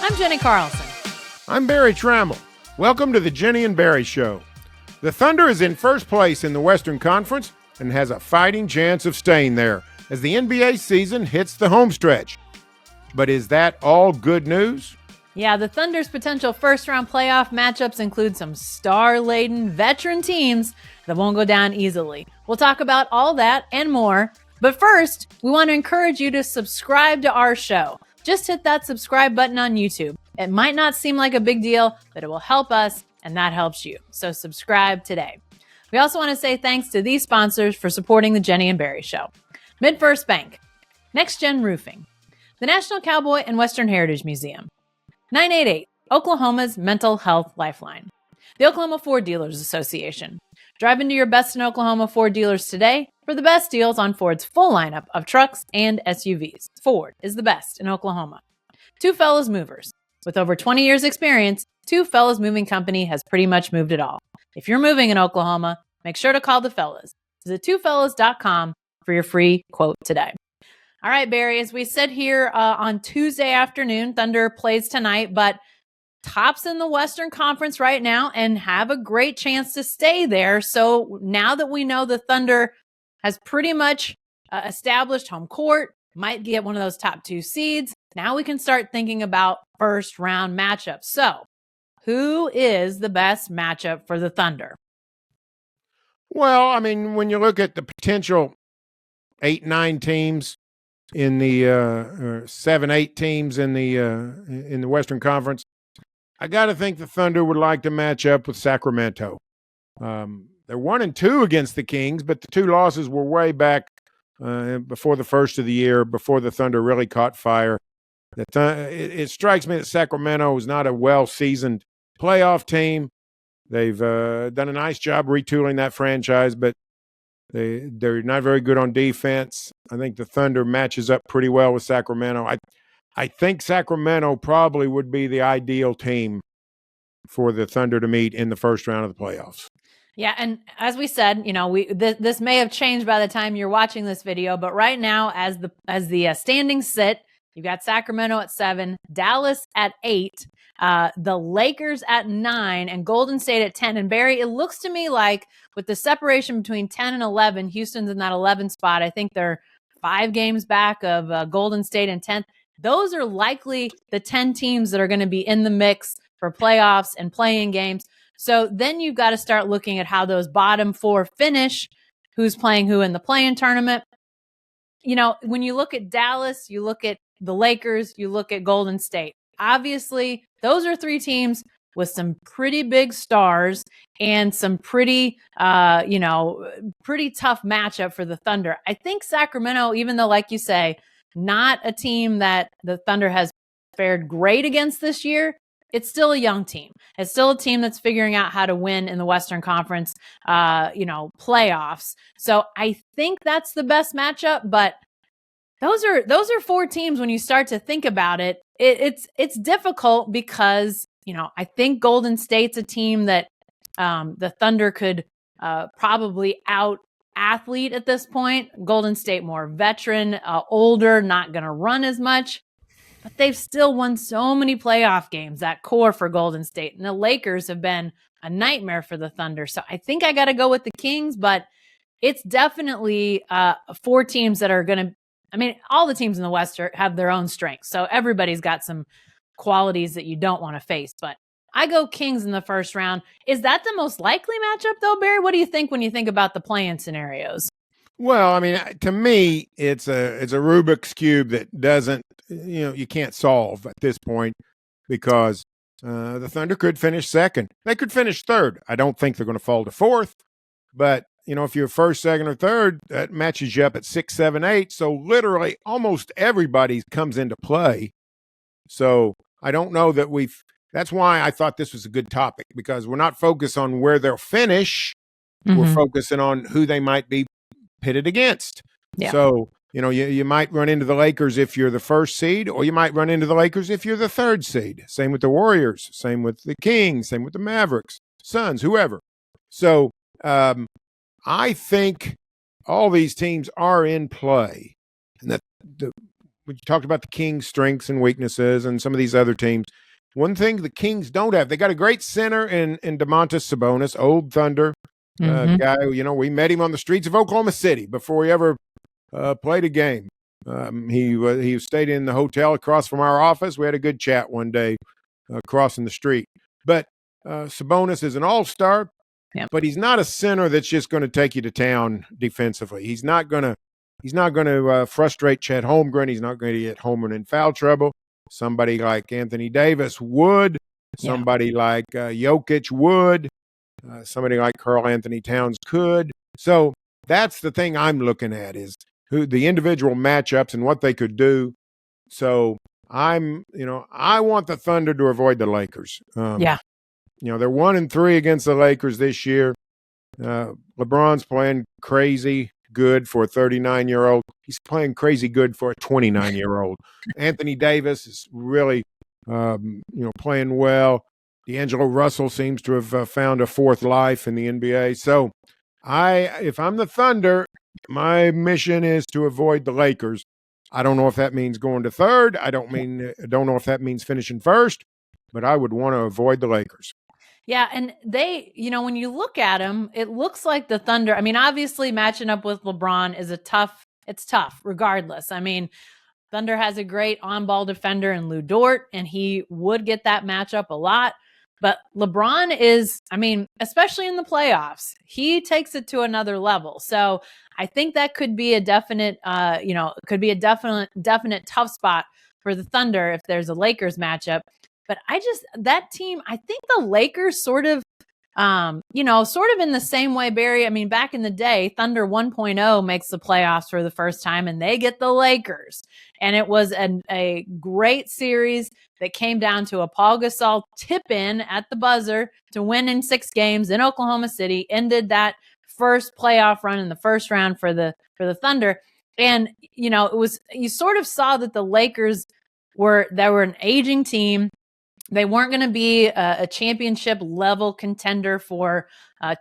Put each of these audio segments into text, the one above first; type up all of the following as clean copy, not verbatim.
I'm Jenni Carlson. I'm Barry Trammell. Welcome to the Jenni and Barry Show. The Thunder is in first place in the Western Conference and has a fighting chance of staying there as the NBA season hits the homestretch. But is that all good news? Yeah, the Thunder's potential first-round playoff matchups include some star-laden veteran teams that won't go down easily. We'll talk about all that and more. But first, we want to encourage you to subscribe to our show. Just hit that subscribe button on YouTube. It might not seem like a big deal, but it will help us, and that helps you. So subscribe today. We also want to say thanks to these sponsors for supporting the Jenni and Barry Show. MidFirst Bank, Next Gen Roofing, the National Cowboy and Western Heritage Museum, 988, Oklahoma's Mental Health Lifeline, the Oklahoma Ford Dealers Association. Drive into your best in Oklahoma Ford dealers today for the best deals on Ford's full lineup of trucks and SUVs. Ford is the best in Oklahoma. Two Fellas Movers. With over 20 years experience, Two Fellas Moving Company has pretty much moved it all. If you're moving in Oklahoma, make sure to call the fellas. Visit twofellas.com for your free quote today. All right, Barry, as we sit here on Tuesday afternoon, Thunder plays tonight, but tops in the Western Conference right now and have a great chance to stay there. So now that we know the Thunder has pretty much established home court, might get one of those top two seeds, now we can start thinking about first round matchups. So who is the best matchup for the Thunder? Well, I mean, when you look at the potential 8-9 teams in the 7-8 teams in the Western Conference, I got to think the Thunder would like to match up with Sacramento. They're 1-2 against the Kings, but the two losses were way back before the first of the year, before the Thunder really caught fire. It strikes me that Sacramento is not a well-seasoned playoff team. They've done a nice job retooling that franchise, but they're not very good on defense. I think the Thunder matches up pretty well with Sacramento. I think Sacramento probably would be the ideal team for the Thunder to meet in the first round of the playoffs. Yeah, and as we said, you know, this may have changed by the time you're watching this video, but right now, as the standings sit, you've got Sacramento at 7, Dallas at 8, the Lakers at 9, and Golden State at 10. And Barry, it looks to me like with the separation between 10 and 11, Houston's in that 11 spot. I think they're 5 games back of Golden State in 10th. Those are likely the 10 teams that are going to be in the mix for playoffs and playing games. So then you've got to start looking at how those bottom 4 finish, who's playing who in the play-in tournament. You know, when you look at Dallas, you look at the Lakers, you look at Golden State. Obviously, those are 3 teams with some pretty big stars and some pretty tough matchup for the Thunder. I think Sacramento, even though, like you say, not a team that the Thunder has fared great against this year, it's still a young team. It's still a team that's figuring out how to win in the Western Conference, playoffs. So I think that's the best matchup. But those are 4 teams. When you start to think about it, it's difficult because I think Golden State's a team that the Thunder could probably out athlete at this point. Golden State more veteran, older, not going to run as much. But they've still won so many playoff games, that core for Golden State. And the Lakers have been a nightmare for the Thunder. So I think I got to go with the Kings, but it's definitely 4 teams that are going to, all the teams in the West have their own strengths. So everybody's got some qualities that you don't want to face. But I go Kings in the first round. Is that the most likely matchup though, Barry? What do you think when you think about the play-in scenarios? Well, to me, it's a Rubik's Cube that doesn't, you can't solve at this point because the Thunder could finish second. They could finish third. I don't think they're going to fall to fourth, but, if you're first, second, or third, that matches you up at 6, 7, 8. So literally almost everybody comes into play. So I don't know that that's why I thought this was a good topic, because we're not focused on where they'll finish. Mm-hmm. We're focusing on who they might be pitted against. Yeah. So, you might run into the Lakers if you're the first seed, or you might run into the Lakers if you're the third seed. Same with the Warriors, same with the Kings, same with the Mavericks, Suns, whoever. So I think all these teams are in play. And that we talked about the Kings' strengths and weaknesses and some of these other teams. One thing the Kings don't have, they got a great center in Domantas Sabonis, old Thunder guy. We met him on the streets of Oklahoma City before he ever played a game. He stayed in the hotel across from our office. We had a good chat one day crossing the street. But Sabonis is an all-star, but he's not a center that's just going to take you to town defensively. He's not going to frustrate Chet Holmgren. He's not going to get Holmgren in foul trouble. Somebody like Anthony Davis would. Somebody like Jokic would. Somebody like Karl Anthony Towns could. So that's the thing I'm looking at, is the individual matchups and what they could do. So I want the Thunder to avoid the Lakers. They're 1-3 against the Lakers this year. LeBron's playing crazy good for a 39-year-old. He's playing crazy good for a 29-year-old. Anthony Davis is really, playing well. D'Angelo Russell seems to have found a fourth life in the NBA. So if I'm the Thunder, my mission is to avoid the Lakers. I don't know if that means going to third. I don't know if that means finishing first, but I would want to avoid the Lakers. Yeah, and they, when you look at them, it looks like the Thunder, obviously matching up with LeBron is it's tough regardless. Thunder has a great on-ball defender in Lou Dort, and he would get that matchup a lot. But LeBron is, especially in the playoffs, he takes it to another level. So I think that could be a definite, definite tough spot for the Thunder if there's a Lakers matchup. But that team, I think the Lakers sort of in the same way, Barry. Back in the day, Thunder 1.0 makes the playoffs for the first time, and they get the Lakers. And it was a great series that came down to a Paul Gasol tip-in at the buzzer to win in 6 games in Oklahoma City, ended that first playoff run in the first round for the Thunder. And, you sort of saw that the Lakers were an aging team. They weren't going to be a championship level contender for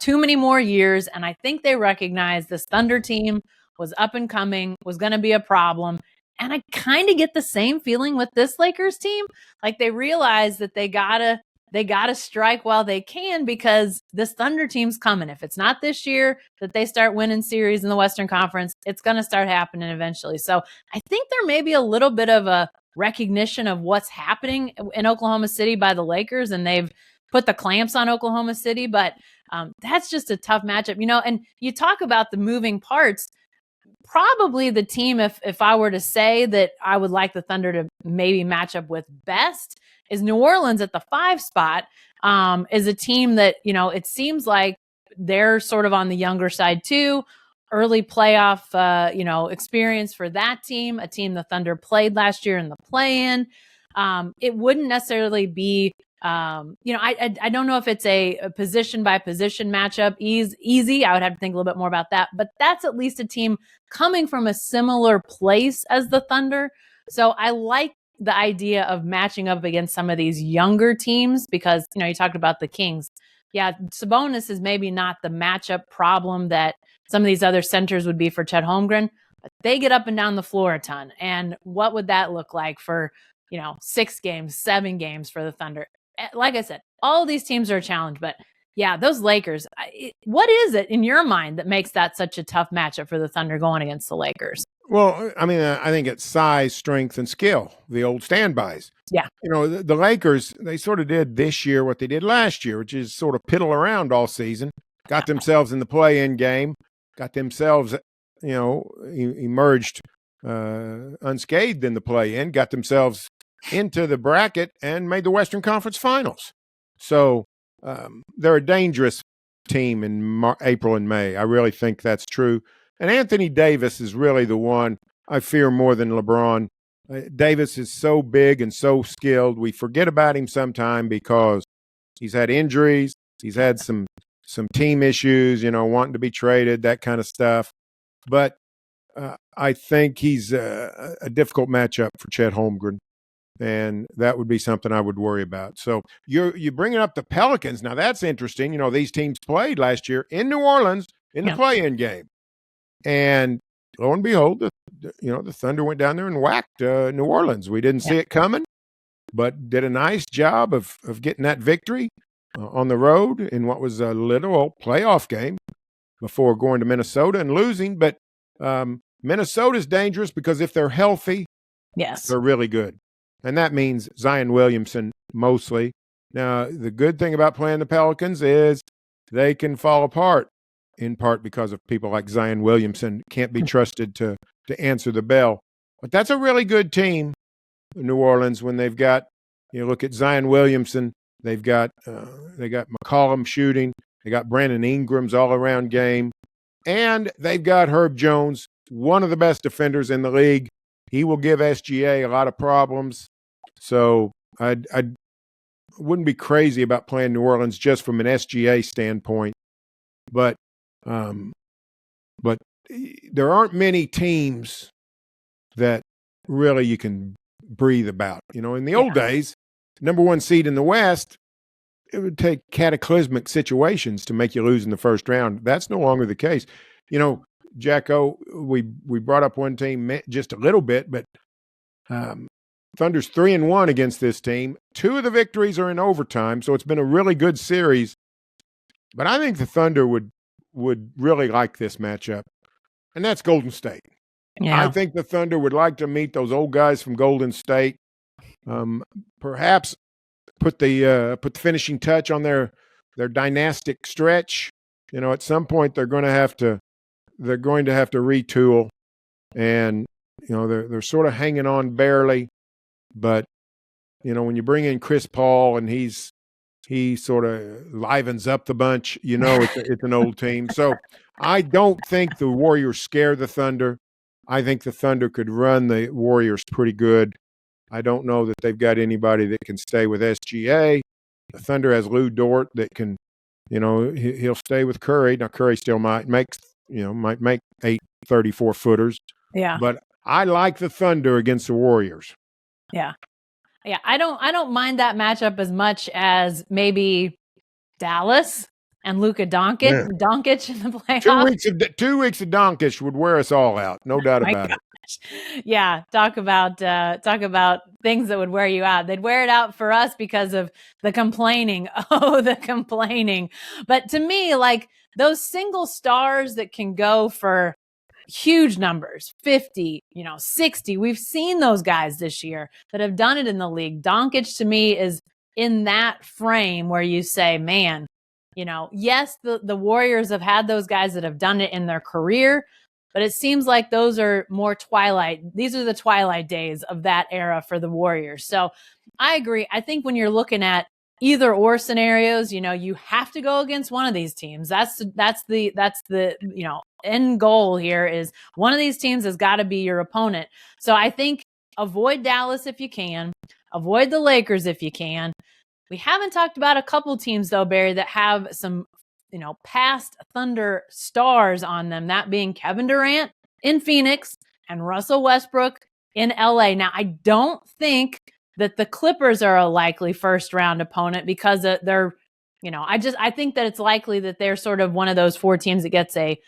too many more years. And I think they recognized this Thunder team was up and coming, was going to be a problem. And I kind of get the same feeling with this Lakers team. Like they realize that they gotta strike while they can, because this Thunder team's coming. If it's not this year that they start winning series in the Western Conference, it's going to start happening eventually. So I think there may be a little bit of a recognition of what's happening in Oklahoma City by the Lakers, and they've put the clamps on Oklahoma City. But that's just a tough matchup, and you talk about the moving parts. Probably the team, if I were to say that I would like the Thunder to maybe match up with best, is New Orleans at the 5 spot, is a team that, it seems like they're sort of on the younger side too. Early playoff, experience for that team, a team the Thunder played last year in the play-in. It wouldn't necessarily be, I don't know if it's a position by position matchup easy. I would have to think a little bit more about that, but that's at least a team coming from a similar place as the Thunder. So I like the idea of matching up against some of these younger teams, because, you talked about the Kings. Yeah, Sabonis is maybe not the matchup problem that some of these other centers would be for Chet Holmgren, but they get up and down the floor a ton. And what would that look like for, 6 games, 7 games for the Thunder? Like I said, all of these teams are a challenge, but yeah, those Lakers, what is it in your mind that makes that such a tough matchup for the Thunder going against the Lakers? Well, I think it's size, strength, and skill, the old standbys. Yeah. The Lakers, they sort of did this year what they did last year, which is sort of piddle around all season, got themselves in the play-in game, got themselves, emerged unscathed in the play-in, got themselves into the bracket and made the Western Conference Finals. So they're a dangerous team in April and May. I really think that's true. And Anthony Davis is really the one I fear more than LeBron. Davis is so big and so skilled. We forget about him sometime because he's had injuries. He's had some team issues, wanting to be traded, that kind of stuff. But I think he's a difficult matchup for Chet Holmgren, and that would be something I would worry about. So you're bringing up the Pelicans. Now, that's interesting. These teams played last year in New Orleans in the play-in game. And lo and behold, the Thunder went down there and whacked New Orleans. We didn't see it coming, but did a nice job of getting that victory on the road in what was a literal playoff game before going to Minnesota and losing. But Minnesota's dangerous because if they're healthy, they're really good. And that means Zion Williamson mostly. Now, the good thing about playing the Pelicans is they can fall apart, in part because of people like Zion Williamson can't be trusted to answer the bell. But that's a really good team, New Orleans, when they've got, look at Zion Williamson, they got McCollum shooting, they got Brandon Ingram's all-around game, and they've got Herb Jones, one of the best defenders in the league. He will give SGA a lot of problems. So I wouldn't be crazy about playing New Orleans just from an SGA standpoint. But there aren't many teams that really you can breathe about. In the old days, number one seed in the West, it would take cataclysmic situations to make you lose in the first round. That's no longer the case. Jacko, we brought up one team just a little bit, but Thunder's 3-1 against this team. 2 of the victories are in overtime, so it's been a really good series. But I think the Thunder would really like this matchup, and that's Golden State. Yeah. I think the Thunder would like to meet those old guys from Golden State. Perhaps put the finishing touch on their dynastic stretch. At some point they're going to have to retool, and they're sort of hanging on barely. But when you bring in Chris Paul and he sort of livens up the bunch, it's an old team. So I don't think the Warriors scare the Thunder. I think the Thunder could run the Warriors pretty good. I don't know that they've got anybody that can stay with SGA. The Thunder has Lou Dort that can, he'll stay with Curry. Now Curry still might make 8 34-footers. Yeah. But I like the Thunder against the Warriors. Yeah. Yeah, I don't mind that matchup as much as maybe Dallas and Luka Doncic in the playoffs. 2 weeks of Doncic would wear us all out, no doubt about it. Yeah, talk about things that would wear you out. They'd wear it out for us because of the complaining. Oh, the complaining. But to me, like those single stars that can go for huge numbers, 50, 60. We've seen those guys this year that have done it in the league. Doncic to me is in that frame where you say, man, yes, the Warriors have had those guys that have done it in their career, but it seems like those are more twilight. These are the twilight days of that era for the Warriors. So I agree. I think when you're looking at either or scenarios, you have to go against one of these teams. That's the end goal here is one of these teams has got to be your opponent. So I think avoid Dallas if you can, avoid the Lakers if you can. We haven't talked about a couple teams though, Barry, that have some, past Thunder stars on them, that being Kevin Durant in Phoenix and Russell Westbrook in LA. Now, I don't think that the Clippers are a likely first round opponent because they're, I think that it's likely that they're sort of one of those 4 teams that gets a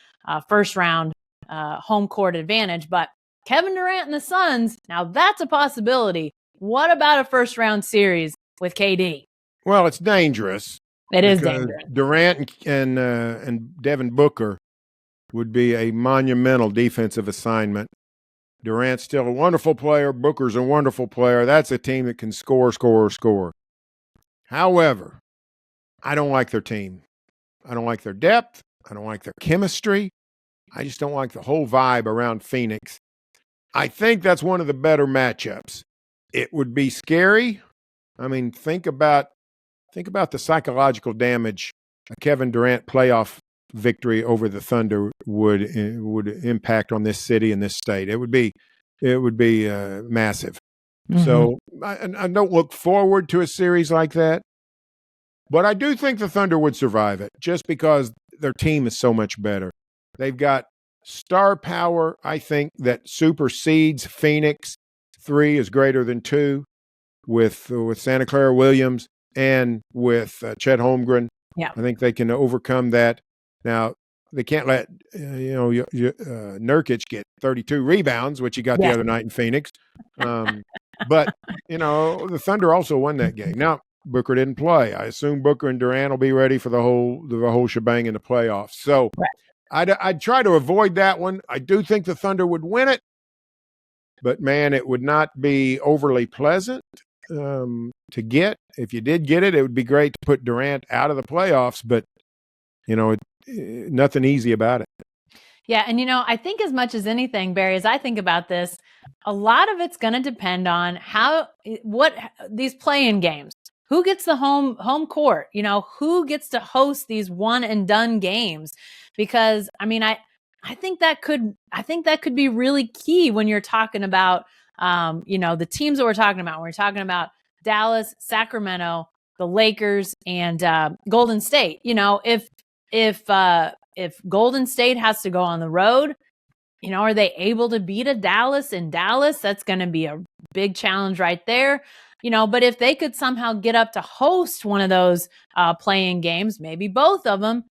first round home court advantage. But Kevin Durant and the Suns, now that's a possibility. What about a first round series with KD? Well, it's dangerous. It is dangerous. Durant and Devin Booker would be a monumental defensive assignment. Durant's still a wonderful player. Booker's a wonderful player. That's a team that can score. However, I don't like their team. I don't like their depth. I don't like their chemistry. I just don't like the whole vibe around Phoenix. I think that's one of the better matchups. It would be scary. I mean, think about the psychological damage a Kevin Durant playoff victory over the Thunder would impact on this city and this state. It would be massive. Mm-hmm. So I don't look forward to a series like that, but I do think the Thunder would survive it just because their team is so much better. They've got star power, I think, that supersedes Phoenix. 3 is greater than 2 with Santa Clara Williams and with Chet Holmgren. Yeah. I think they can overcome that. Now, they can't let Nurkic get 32 rebounds, which he got the other night in Phoenix. But the Thunder also won that game. Now Booker didn't play. I assume Booker and Durant will be ready for the whole shebang in the playoffs. So I'd try to avoid that one. I do think the Thunder would win it, but man, it would not be overly pleasant to get. If you did get it, it would be great to put Durant out of the playoffs, but nothing easy about it. Yeah, and I think as much as anything, Barry, as I think about this, a lot of it's going to depend on what these play-in games. Who gets the home court? Who gets to host these one and done games? Because I think that could be really key when you're talking about the teams that we're talking about. We're talking about Dallas, Sacramento, the Lakers, and Golden State. If Golden State has to go on the road, are they able to beat a Dallas in Dallas? That's going to be a big challenge right there. But if they could somehow get up to host one of those playing games, maybe both of them,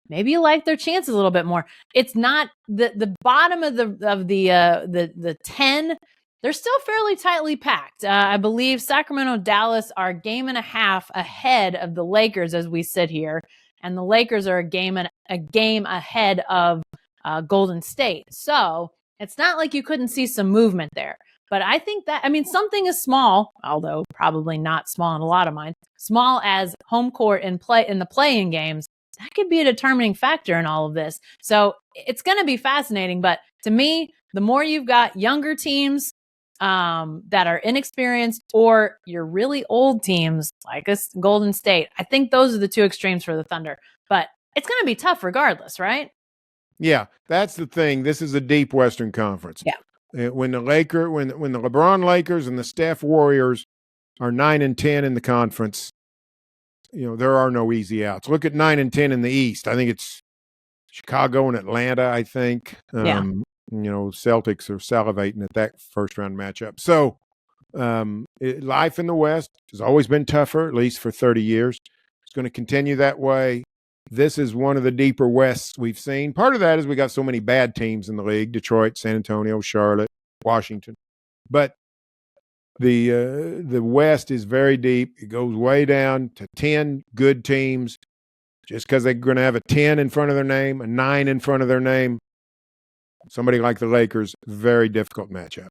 maybe you like their chances a little bit more. It's not the bottom of the 10. They're still fairly tightly packed. I believe Sacramento, Dallas are a game and a half ahead of the Lakers as we sit here, and the Lakers are a game ahead of Golden State. So it's not like you couldn't see some movement there. But I think that, something as small, although probably not small in a lot of minds, small as home court in the play-in games, that could be a determining factor in all of this. So it's going to be fascinating. But to me, the more you've got younger teams that are inexperienced, or your really old teams like Golden State, I think those are the two extremes for the Thunder. But it's going to be tough regardless, right? Yeah, that's the thing. This is a deep Western Conference. Yeah. When the LeBron Lakers and the Steph Warriors are 9-10 in the conference, there are no easy outs. Look at 9-10 in the East. I think it's Chicago and Atlanta. I think Celtics are salivating at that first round matchup. So life in the West has always been tougher, at least for 30 years. It's going to continue that way. This is one of the deeper Wests we've seen. Part of that is we got so many bad teams in the league: Detroit, San Antonio, Charlotte, Washington. But the West is very deep. It goes way down to 10 good teams. Just because they're going to have a 10 in front of their name, a 9 in front of their name, somebody like the Lakers, very difficult matchup.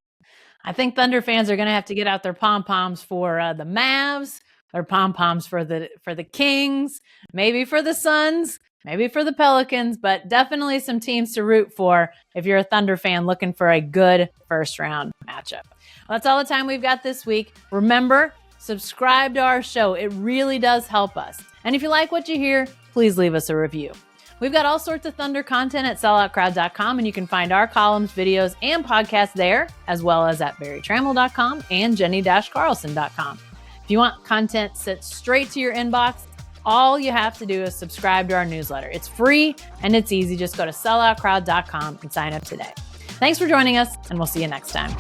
I think Thunder fans are going to have to get out their pom-poms for the Mavs, or pom-poms for the Kings, maybe for the Suns, maybe for the Pelicans, but definitely some teams to root for if you're a Thunder fan looking for a good first-round matchup. Well, that's all the time we've got this week. Remember, subscribe to our show. It really does help us. And if you like what you hear, please leave us a review. We've got all sorts of Thunder content at selloutcrowd.com, and you can find our columns, videos, and podcasts there, as well as at barrytrammell.com and jenny-carlson.com. If you want content sent straight to your inbox, all you have to do is subscribe to our newsletter. It's free and it's easy. Just go to selloutcrowd.com and sign up today. Thanks for joining us, and we'll see you next time.